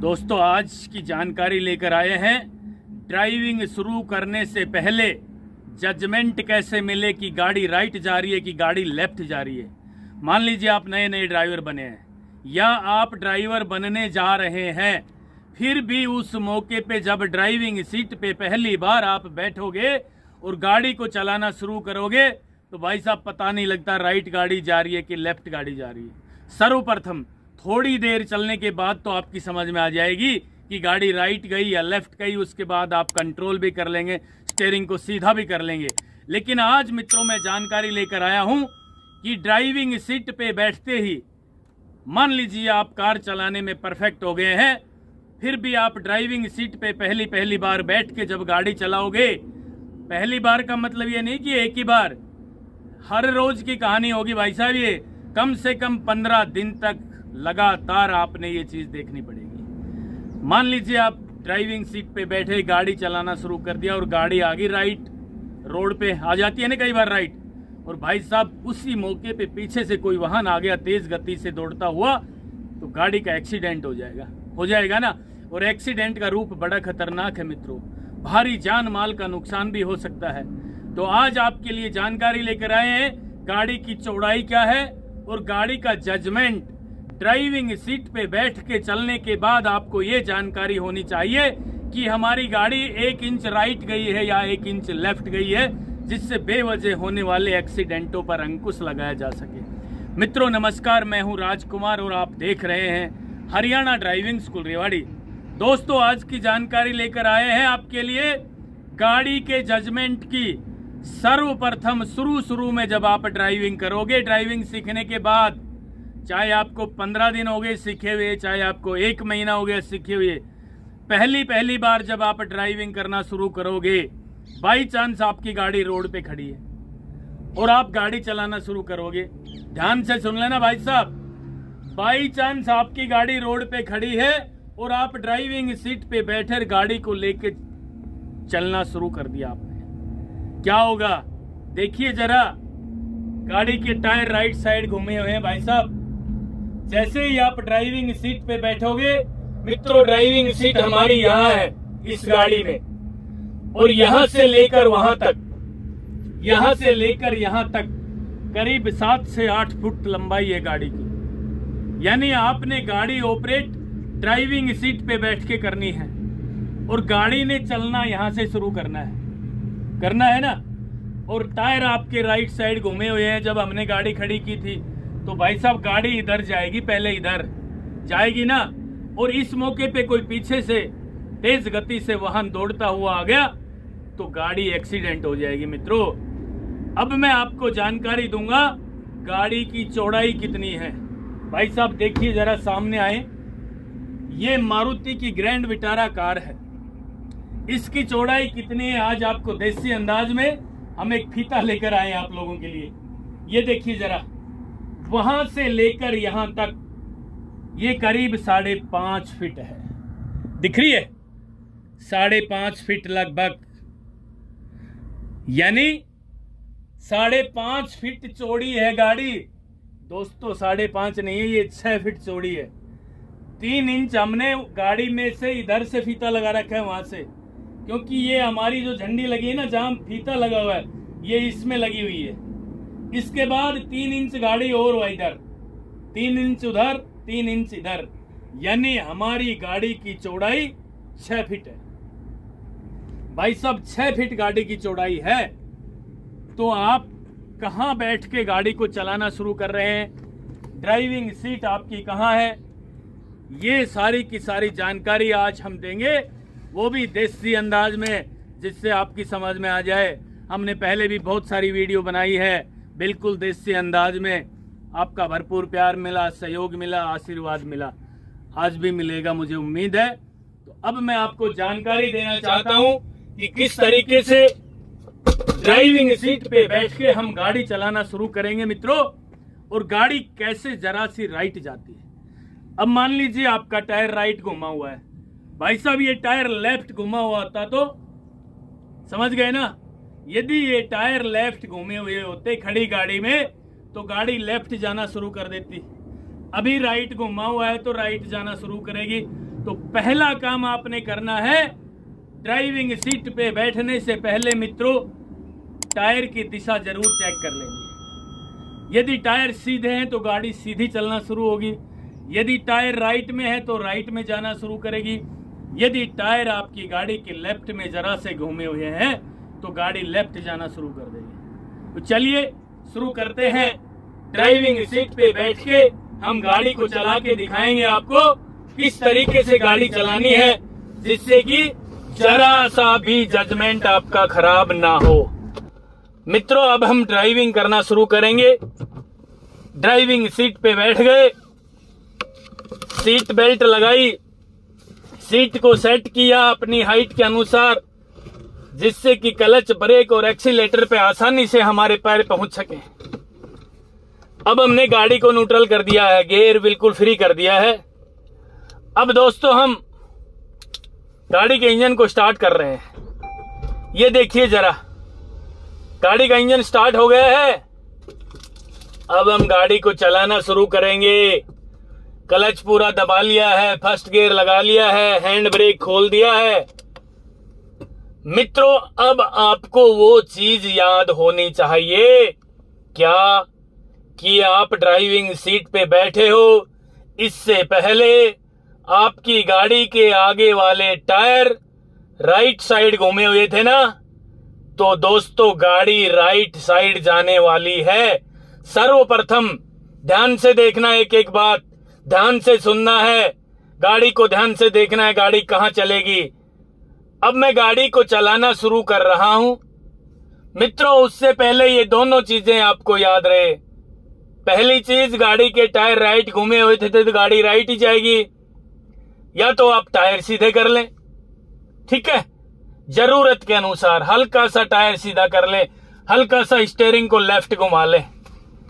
दोस्तों आज की जानकारी लेकर आए हैं। ड्राइविंग शुरू करने से पहले जजमेंट कैसे मिले कि गाड़ी राइट जा रही है कि गाड़ी लेफ्ट जा रही है। मान लीजिए आप नए नए ड्राइवर बने हैं या आप ड्राइवर बनने जा रहे हैं, फिर भी उस मौके पे जब ड्राइविंग सीट पे पहली बार आप बैठोगे और गाड़ी को चलाना शुरू करोगे तो भाई साहब पता नहीं लगता राइट गाड़ी जा रही है कि लेफ्ट गाड़ी जा रही है। सर्वप्रथम थोड़ी देर चलने के बाद तो आपकी समझ में आ जाएगी कि गाड़ी राइट गई या लेफ्ट गई। उसके बाद आप कंट्रोल भी कर लेंगे, स्टीयरिंग को सीधा भी कर लेंगे। लेकिन आज मित्रों मैं जानकारी लेकर आया हूं कि ड्राइविंग सीट पे बैठते ही मान लीजिए आप कार चलाने में परफेक्ट हो गए हैं, फिर भी आप ड्राइविंग सीट पे पहली बार बैठ के जब गाड़ी चलाओगे, पहली बार का मतलब ये नहीं कि एक ही बार, हर रोज की कहानी होगी भाई साहब। ये कम से कम 15 दिन तक लगातार आपने ये चीज देखनी पड़ेगी। मान लीजिए आप ड्राइविंग सीट पे बैठे गाड़ी चलाना शुरू कर दिया और गाड़ी आगे राइट रोड पे आ जाती है ना कई बार राइट, और भाई साहब उसी मौके पे पीछे से कोई वाहन आ गया तेज गति से दौड़ता हुआ, तो गाड़ी का एक्सीडेंट हो जाएगा ना। और एक्सीडेंट का रूप बड़ा खतरनाक है मित्रों, भारी जान माल का नुकसान भी हो सकता है। तो आज आपके लिए जानकारी लेकर आए हैं गाड़ी की चौड़ाई क्या है और गाड़ी का जजमेंट। ड्राइविंग सीट पे बैठ के चलने के बाद आपको ये जानकारी होनी चाहिए कि हमारी गाड़ी 1 इंच राइट गई है या 1 इंच लेफ्ट गई है, जिससे बेवजह होने वाले एक्सीडेंटों पर अंकुश लगाया जा सके। मित्रों नमस्कार, मैं हूं राजकुमार और आप देख रहे हैं हरियाणा ड्राइविंग स्कूल रेवाड़ी। दोस्तों आज की जानकारी लेकर आए हैं आपके लिए गाड़ी के जजमेंट की। सर्वप्रथम शुरू में जब आप ड्राइविंग करोगे, ड्राइविंग सीखने के बाद, चाहे आपको 15 दिन हो गए सीखे हुए, चाहे आपको 1 महीना हो गया सीखे हुए, पहली बार जब आप ड्राइविंग करना शुरू करोगे, बाई चांस आपकी गाड़ी रोड पे खड़ी है और आप गाड़ी चलाना शुरू करोगे, ध्यान से सुन लेना भाई साहब, बाई चांस आपकी गाड़ी रोड पे खड़ी है और आप ड्राइविंग सीट पे बैठे गाड़ी को लेके चलना शुरू कर दिया आपने, क्या होगा देखिए जरा। गाड़ी के टायर राइट साइड घूमे हुए हैं भाई साहब। जैसे ही आप ड्राइविंग सीट पे बैठोगे मित्रों, ड्राइविंग सीट हमारी यहाँ है इस गाड़ी में, और यहाँ से लेकर वहां तक, यहाँ से लेकर यहाँ तक करीब 7 से 8 फुट लंबाई है गाड़ी की। यानी आपने गाड़ी ऑपरेट ड्राइविंग सीट पे बैठ के करनी है और गाड़ी ने चलना यहाँ से शुरू करना है ना। और टायर आपके राइट साइड घूमे हुए हैं। जब हमने गाड़ी खड़ी की थी तो भाई साहब गाड़ी इधर जाएगी, पहले इधर जाएगी ना, और इस मौके पे कोई पीछे से तेज गति से वाहन दौड़ता हुआ आ गया तो गाड़ी एक्सीडेंट हो जाएगी मित्रों। अब मैं आपको जानकारी दूंगा गाड़ी की चौड़ाई कितनी है। भाई साहब देखिए जरा, सामने आए, ये मारुति की ग्रैंड विटारा कार है। इसकी चौड़ाई कितनी है आज आपको देसी अंदाज में हम एक फीता लेकर आए आप लोगों के लिए। ये देखिए जरा, वहां से लेकर यहां तक ये करीब 5.5 फीट है, दिख रही है 5.5 फीट लगभग, यानी 5.5 फीट चौड़ी है गाड़ी। दोस्तों 5.5 नहीं है, ये 6 फीट चौड़ी है। 3 इंच हमने गाड़ी में से इधर से फीता लगा रखा है वहां से, क्योंकि ये हमारी जो झंडी लगी है ना, जहां फीता लगा हुआ है ये इसमें लगी हुई है। इसके बाद 3 इंच गाड़ी और हुआ इधर, 3 इंच उधर, 3 इंच इधर, यानी हमारी गाड़ी की चौड़ाई 6 फीट है। भाई साहब 6 फीट गाड़ी की चौड़ाई है, तो आप कहां बैठ के गाड़ी को चलाना शुरू कर रहे हैं, ड्राइविंग सीट आपकी कहां है, ये सारी की सारी जानकारी आज हम देंगे, वो भी देसी अंदाज में, जिससे आपकी समझ में आ जाए। हमने पहले भी बहुत सारी वीडियो बनाई है, बिल्कुल देसी अंदाज में। आपका भरपूर प्यार मिला, सहयोग मिला, आशीर्वाद मिला, आज भी मिलेगा मुझे उम्मीद है। तो अब मैं आपको जानकारी देना चाहता हूं कि किस तरीके से ड्राइविंग सीट पे बैठ के हम गाड़ी चलाना शुरू करेंगे मित्रों, और गाड़ी कैसे जरा सी राइट जाती है। अब मान लीजिए आपका टायर राइट घुमा हुआ है, भाई साहब ये टायर लेफ्ट घुमा हुआ होता तो समझ गए ना। यदि ये टायर लेफ्ट घूमे हुए होते खड़ी गाड़ी में तो गाड़ी लेफ्ट जाना शुरू कर देती। अभी राइट घुमा हुआ है तो राइट जाना शुरू करेगी। तो पहला काम आपने करना है, ड्राइविंग सीट पे बैठने से पहले मित्रों टायर की दिशा जरूर चेक कर लेंगे। यदि टायर सीधे हैं तो गाड़ी सीधी चलना शुरू होगी, यदि टायर राइट में है तो राइट में जाना शुरू करेगी, यदि टायर आपकी गाड़ी के लेफ्ट में जरा से घूमे हुए हैं तो गाड़ी लेफ्ट जाना शुरू कर देगी। तो चलिए शुरू करते हैं। ड्राइविंग सीट पे बैठ के हम गाड़ी को चला के दिखाएंगे आपको किस तरीके से गाड़ी चलानी है, जिससे कि जरा सा भी जजमेंट आपका खराब ना हो। मित्रों अब हम ड्राइविंग करना शुरू करेंगे। ड्राइविंग सीट पे बैठ गए, सीट बेल्ट लगाई, सीट को सेट किया अपनी हाइट के अनुसार, जिससे कि क्लच, ब्रेक और एक्सीलेटर पे आसानी से हमारे पैर पहुंच सके। अब हमने गाड़ी को न्यूट्रल कर दिया है, गियर बिल्कुल फ्री कर दिया है। अब दोस्तों हम गाड़ी के इंजन को स्टार्ट कर रहे हैं। ये देखिए जरा, गाड़ी का इंजन स्टार्ट हो गया है। अब हम गाड़ी को चलाना शुरू करेंगे। क्लच पूरा दबा लिया है, फर्स्ट गियर लगा लिया है, हैंड ब्रेक खोल दिया है। मित्रों अब आपको वो चीज याद होनी चाहिए क्या कि आप ड्राइविंग सीट पे बैठे हो, इससे पहले आपकी गाड़ी के आगे वाले टायर राइट साइड घूमे हुए थे ना, तो दोस्तों गाड़ी राइट साइड जाने वाली है। सर्वप्रथम ध्यान से देखना, एक एक बात ध्यान से सुनना है, गाड़ी को ध्यान से देखना है गाड़ी कहां चलेगी। अब मैं गाड़ी को चलाना शुरू कर रहा हूं। मित्रों उससे पहले ये दोनों चीजें आपको याद रहे। पहली चीज, गाड़ी के टायर राइट घूमे हुए थे तो गाड़ी राइट ही जाएगी, या तो आप टायर सीधे कर लें, ठीक है, जरूरत के अनुसार हल्का सा टायर सीधा कर लें, हल्का सा स्टीयरिंग को लेफ्ट घुमा लें,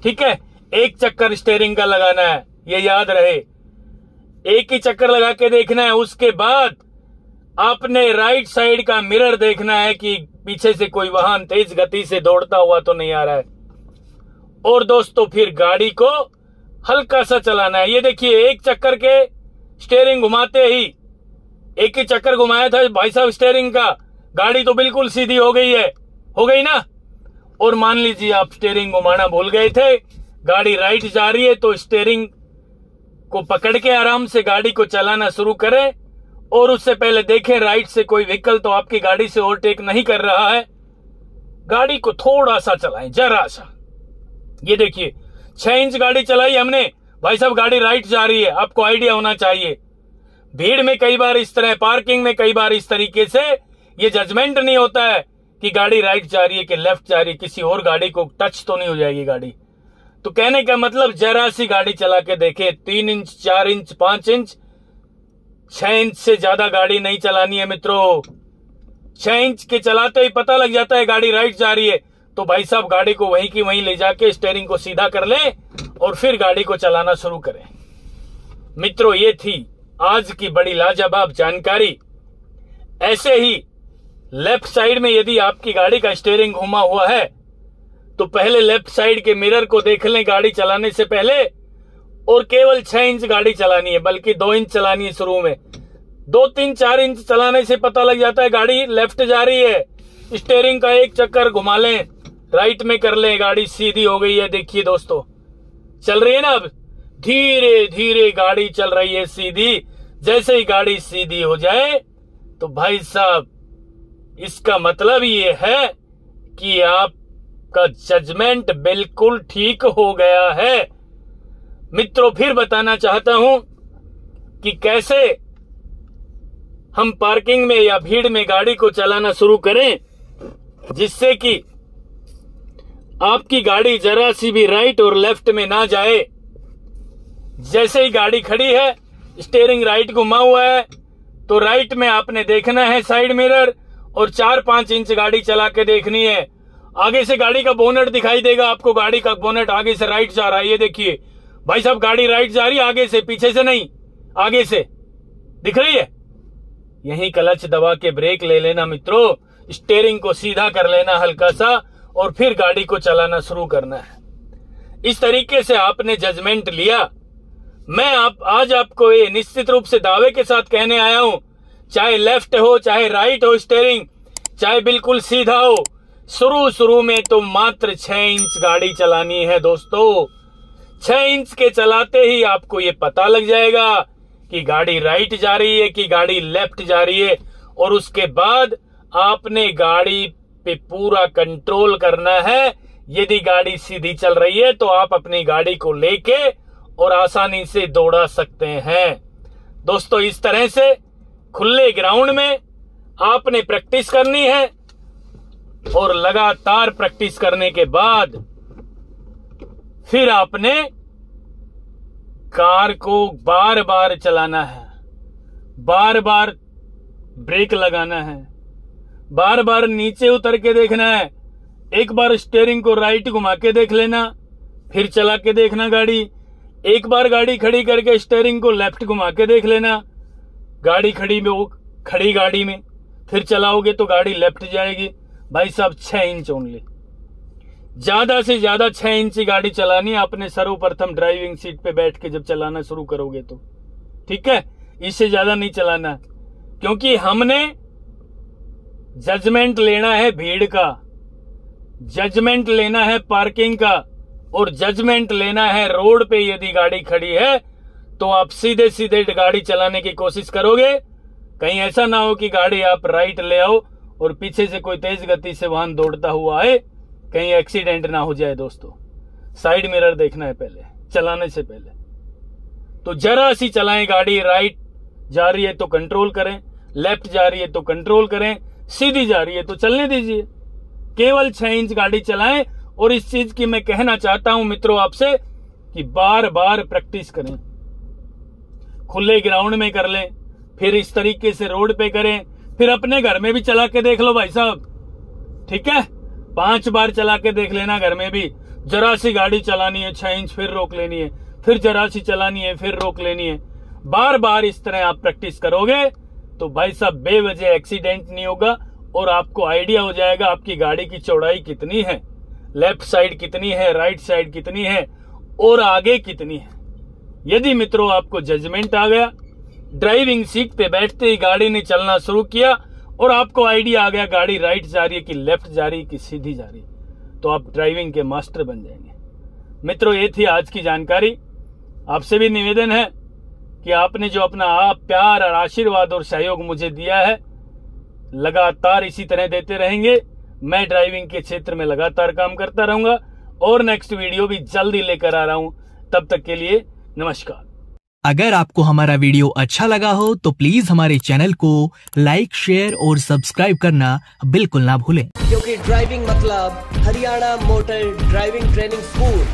ठीक है। एक चक्कर स्टीयरिंग का लगाना है, ये याद रहे, एक ही चक्कर लगा के देखना है। उसके बाद आपने राइट साइड का मिरर देखना है कि पीछे से कोई वाहन तेज गति से दौड़ता हुआ तो नहीं आ रहा है। और दोस्तों फिर गाड़ी को हल्का सा चलाना है। ये देखिए एक चक्कर के स्टीयरिंग घुमाते ही, एक ही चक्कर घुमाया था भाई साहब स्टीयरिंग का, गाड़ी तो बिल्कुल सीधी हो गई है, हो गई ना। और मान लीजिए आप स्टीयरिंग घुमाना भूल गए थे, गाड़ी राइट जा रही है तो स्टीयरिंग को पकड़ के आराम से गाड़ी को चलाना शुरू करें। और उससे पहले देखें राइट से कोई व्हीकल तो आपकी गाड़ी से ओवरटेक नहीं कर रहा है। गाड़ी को थोड़ा सा चलाएं, जरा सा। ये देखिए 6 इंच गाड़ी चलाई हमने, भाई साहब गाड़ी राइट जा रही है, आपको आइडिया होना चाहिए। भीड़ में कई बार इस तरह, पार्किंग में कई बार इस तरीके से ये जजमेंट नहीं होता है कि गाड़ी राइट जा रही है कि लेफ्ट जा रही है, किसी और गाड़ी को टच तो नहीं हो जाएगी गाड़ी। तो कहने का मतलब जरा सी गाड़ी चला के देखे, 3 इंच 4 इंच 5 इंच 6 इंच से ज्यादा गाड़ी नहीं चलानी है मित्रों। 6 इंच के चलाते ही पता लग जाता है गाड़ी राइट जा रही है, तो भाई साहब गाड़ी को वहीं की वहीं ले जाके स्टीयरिंग को सीधा कर लें और फिर गाड़ी को चलाना शुरू करें। मित्रों ये थी आज की बड़ी लाजवाब जानकारी। ऐसे ही लेफ्ट साइड में यदि आपकी गाड़ी का स्टीयरिंग घुमा हुआ है तो पहले लेफ्ट साइड के मिरर को देख लें गाड़ी चलाने से पहले, और केवल 6 इंच गाड़ी चलानी है, बल्कि 2 इंच चलानी है शुरू में। 2 3 4 इंच चलाने से पता लग जाता है गाड़ी लेफ्ट जा रही है। स्टीयरिंग का एक चक्कर घुमा लें, राइट में कर लें, गाड़ी सीधी हो गई है। देखिए दोस्तों चल रही है ना, अब धीरे धीरे गाड़ी चल रही है सीधी। जैसे ही गाड़ी सीधी हो जाए तो भाई साहब इसका मतलब ये है कि आपका जजमेंट बिल्कुल ठीक हो गया है। मित्रों फिर बताना चाहता हूं कि कैसे हम पार्किंग में या भीड़ में गाड़ी को चलाना शुरू करें, जिससे कि आपकी गाड़ी जरा सी भी राइट और लेफ्ट में ना जाए। जैसे ही गाड़ी खड़ी है, स्टीयरिंग राइट घुमा हुआ है, तो राइट में आपने देखना है साइड मिरर, और 4-5 इंच गाड़ी चला के देखनी है। आगे से गाड़ी का बोनेट दिखाई देगा आपको, गाड़ी का बोनेट आगे से राइट जा रहा है। ये देखिए भाई साहब गाड़ी राइट जा रही है, आगे से, पीछे से नहीं, आगे से दिख रही है। यही क्लच दबा के ब्रेक ले लेना मित्रों, स्टीयरिंग को सीधा कर लेना हल्का सा, और फिर गाड़ी को चलाना शुरू करना है। इस तरीके से आपने जजमेंट लिया। मैं आज आपको ये निश्चित रूप से दावे के साथ कहने आया हूं, चाहे लेफ्ट हो चाहे राइट हो स्टीयरिंग, चाहे बिल्कुल सीधा हो, शुरू में तो मात्र 6 इंच गाड़ी चलानी है दोस्तों। 6 इंच के चलाते ही आपको ये पता लग जाएगा कि गाड़ी राइट जा रही है कि गाड़ी लेफ्ट जा रही है, और उसके बाद आपने गाड़ी पे पूरा कंट्रोल करना है। यदि गाड़ी सीधी चल रही है तो आप अपनी गाड़ी को लेके और आसानी से दौड़ा सकते हैं दोस्तों। इस तरह से खुले ग्राउंड में आपने प्रैक्टिस करनी है, और लगातार प्रैक्टिस करने के बाद फिर आपने कार को बार बार चलाना है, बार बार ब्रेक लगाना है, बार बार नीचे उतर के देखना है। एक बार स्टीयरिंग को राइट घुमा के देख लेना, फिर चला के देखना गाड़ी। एक बार गाड़ी खड़ी करके स्टीयरिंग को लेफ्ट घुमा के देख लेना, गाड़ी खड़ी गाड़ी में फिर चलाओगे तो गाड़ी लेफ्ट जाएगी। भाई साहब 6 इंच ओनली, ज्यादा से ज्यादा 6 इंच की गाड़ी चलानी है आपने सर्वप्रथम ड्राइविंग सीट पे बैठ के जब चलाना शुरू करोगे तो, ठीक है। इससे ज्यादा नहीं चलाना, क्योंकि हमने जजमेंट लेना है भीड़ का, जजमेंट लेना है पार्किंग का, और जजमेंट लेना है रोड पे। यदि गाड़ी खड़ी है तो आप सीधे सीधे गाड़ी चलाने की कोशिश करोगे, कहीं ऐसा ना हो कि गाड़ी आप राइट ले आओ और पीछे से कोई तेज गति से वाहन दौड़ता हुआ आए, कहीं एक्सीडेंट ना हो जाए दोस्तों। साइड मिरर देखना है पहले चलाने से पहले। तो जरा सी चलाएं गाड़ी, राइट जा रही है तो कंट्रोल करें, लेफ्ट जा रही है तो कंट्रोल करें, सीधी जा रही है तो चलने दीजिए। केवल 6 इंच गाड़ी चलाएं। और इस चीज की मैं कहना चाहता हूं मित्रों आपसे कि बार बार प्रैक्टिस करें, खुले ग्राउंड में कर लें, फिर इस तरीके से रोड पे करें, फिर अपने घर में भी चला के देख लो भाई साहब, ठीक है। 5 बार चला के देख लेना घर में भी। जरा सी गाड़ी चलानी है 6 इंच, फिर रोक लेनी है, फिर जरा सी चलानी है, फिर रोक लेनी है। बार बार इस तरह आप प्रैक्टिस करोगे तो भाई साहब बेवजह एक्सीडेंट नहीं होगा, और आपको आइडिया हो जाएगा आपकी गाड़ी की चौड़ाई कितनी है, लेफ्ट साइड कितनी है, राइट साइड कितनी है, और आगे कितनी है। यदि मित्रों आपको जजमेंट आ गया, ड्राइविंग सीट पे बैठते ही गाड़ी ने चलना शुरू किया और आपको आइडिया आ गया गाड़ी राइट जा रही है कि लेफ्ट जा रही है कि सीधी जा रही है, तो आप ड्राइविंग के मास्टर बन जाएंगे। मित्रों ये थी आज की जानकारी। आपसे भी निवेदन है कि आपने जो अपना प्यार और आशीर्वाद और सहयोग मुझे दिया है, लगातार इसी तरह देते रहेंगे। मैं ड्राइविंग के क्षेत्र में लगातार काम करता रहूंगा, और नेक्स्ट वीडियो भी जल्दी लेकर आ रहा हूं। तब तक के लिए नमस्कार। अगर आपको हमारा वीडियो अच्छा लगा हो तो प्लीज हमारे चैनल को लाइक, शेयर और सब्सक्राइब करना बिल्कुल ना भूलें, क्योंकि ड्राइविंग मतलब Haryana motor driving training school.